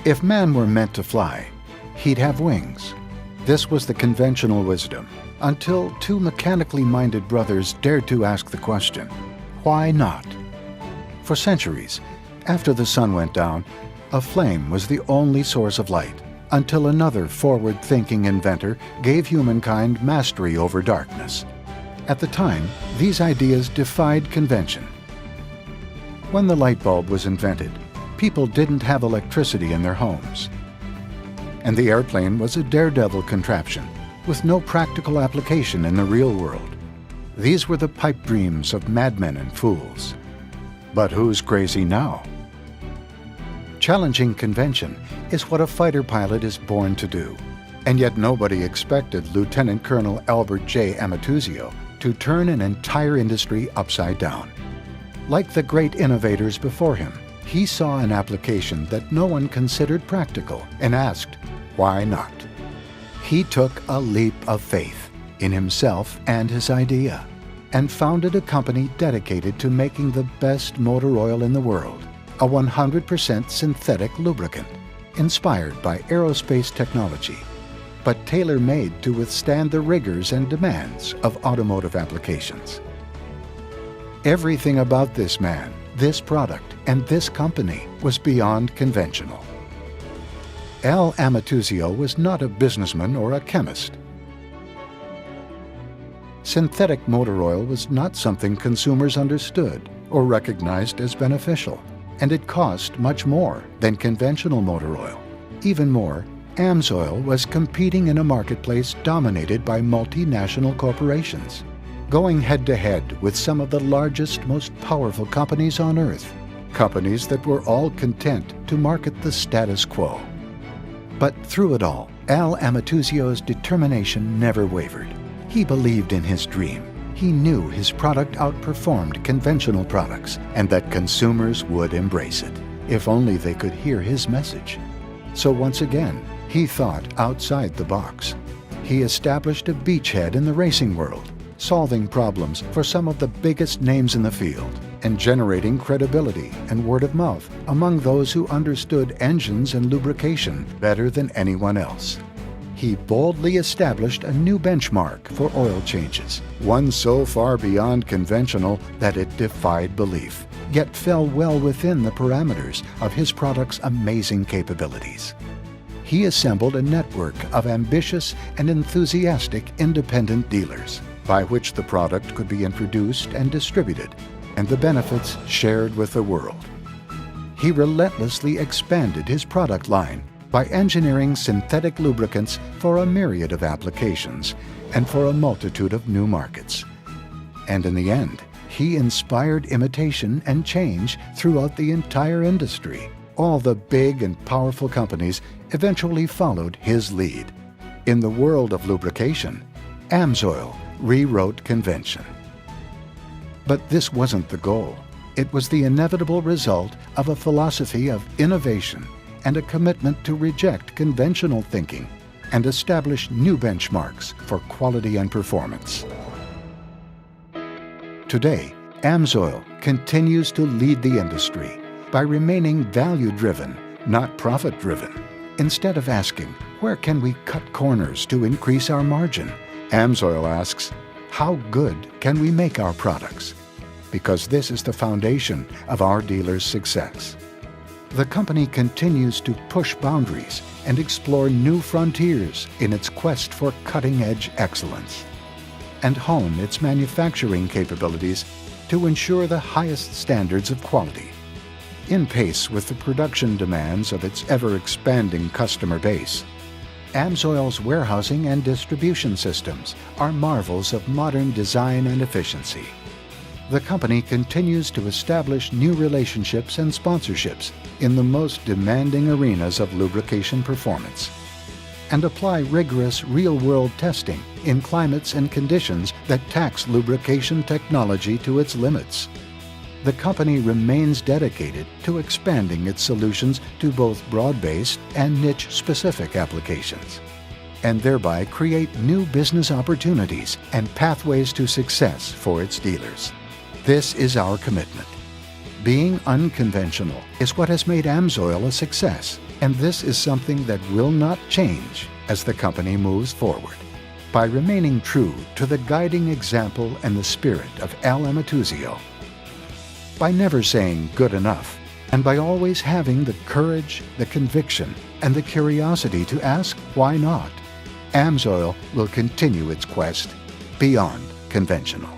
If man were meant to fly, he'd have wings. This was the conventional wisdom, until two mechanically minded brothers dared to ask the question, why not? For centuries, after the sun went down, a flame was the only source of light, until another forward-thinking inventor gave humankind mastery over darkness. At the time, these ideas defied convention. When the light bulb was invented, people didn't have electricity in their homes. And the airplane was a daredevil contraption with no practical application in the real world. These were the pipe dreams of madmen and fools. But who's crazy now? Challenging convention is what a fighter pilot is born to do. And yet nobody expected Lieutenant Colonel Albert J. Amatuzio to turn an entire industry upside down. Like the great innovators before him, he saw an application that no one considered practical and asked, why not? He took a leap of faith in himself and his idea and founded a company dedicated to making the best motor oil in the world, a 100% synthetic lubricant, inspired by aerospace technology, but tailor-made to withstand the rigors and demands of automotive applications. Everything about this man, this product, and this company was beyond conventional. Al Amatuzio was not a businessman or a chemist. Synthetic motor oil was not something consumers understood or recognized as beneficial, and it cost much more than conventional motor oil. Even more, AMSOIL was competing in a marketplace dominated by multinational corporations, going head-to-head with some of the largest, most powerful companies on Earth, companies that were all content to market the status quo. But through it all, Al Amatuzio's determination never wavered. He believed in his dream. He knew his product outperformed conventional products and that consumers would embrace it, if only they could hear his message. So once again, he thought outside the box. He established a beachhead in the racing world, solving problems for some of the biggest names in the field and generating credibility and word of mouth among those who understood engines and lubrication better than anyone else. He boldly established a new benchmark for oil changes, one so far beyond conventional that it defied belief, yet fell well within the parameters of his product's amazing capabilities. He assembled a network of ambitious and enthusiastic independent dealers, by which the product could be introduced and distributed, and the benefits shared with the world. He relentlessly expanded his product line by engineering synthetic lubricants for a myriad of applications and for a multitude of new markets. And in the end, he inspired imitation and change throughout the entire industry. All the big and powerful companies eventually followed his lead. In the world of lubrication, AMSOIL rewrote convention. But this wasn't the goal. It was the inevitable result of a philosophy of innovation and a commitment to reject conventional thinking and establish new benchmarks for quality and performance. Today, AMSOIL continues to lead the industry by remaining value-driven, not profit-driven. Instead of asking, where can we cut corners to increase our margin? AMSOIL asks, how good can we make our products? Because this is the foundation of our dealers' success. The company continues to push boundaries and explore new frontiers in its quest for cutting-edge excellence, and hone its manufacturing capabilities to ensure the highest standards of quality. In pace with the production demands of its ever-expanding customer base, AMSOIL's warehousing and distribution systems are marvels of modern design and efficiency. The company continues to establish new relationships and sponsorships in the most demanding arenas of lubrication performance, and apply rigorous real-world testing in climates and conditions that tax lubrication technology to its limits. The company remains dedicated to expanding its solutions to both broad-based and niche-specific applications, and thereby create new business opportunities and pathways to success for its dealers. This is our commitment. Being unconventional is what has made AMSOIL a success And this is something that will not change as the company moves forward. By remaining true to the guiding example and the spirit of Al Amatuzio, by never saying good enough, and by always having the courage, the conviction, and the curiosity to ask why not, AMSOIL will continue its quest beyond conventional.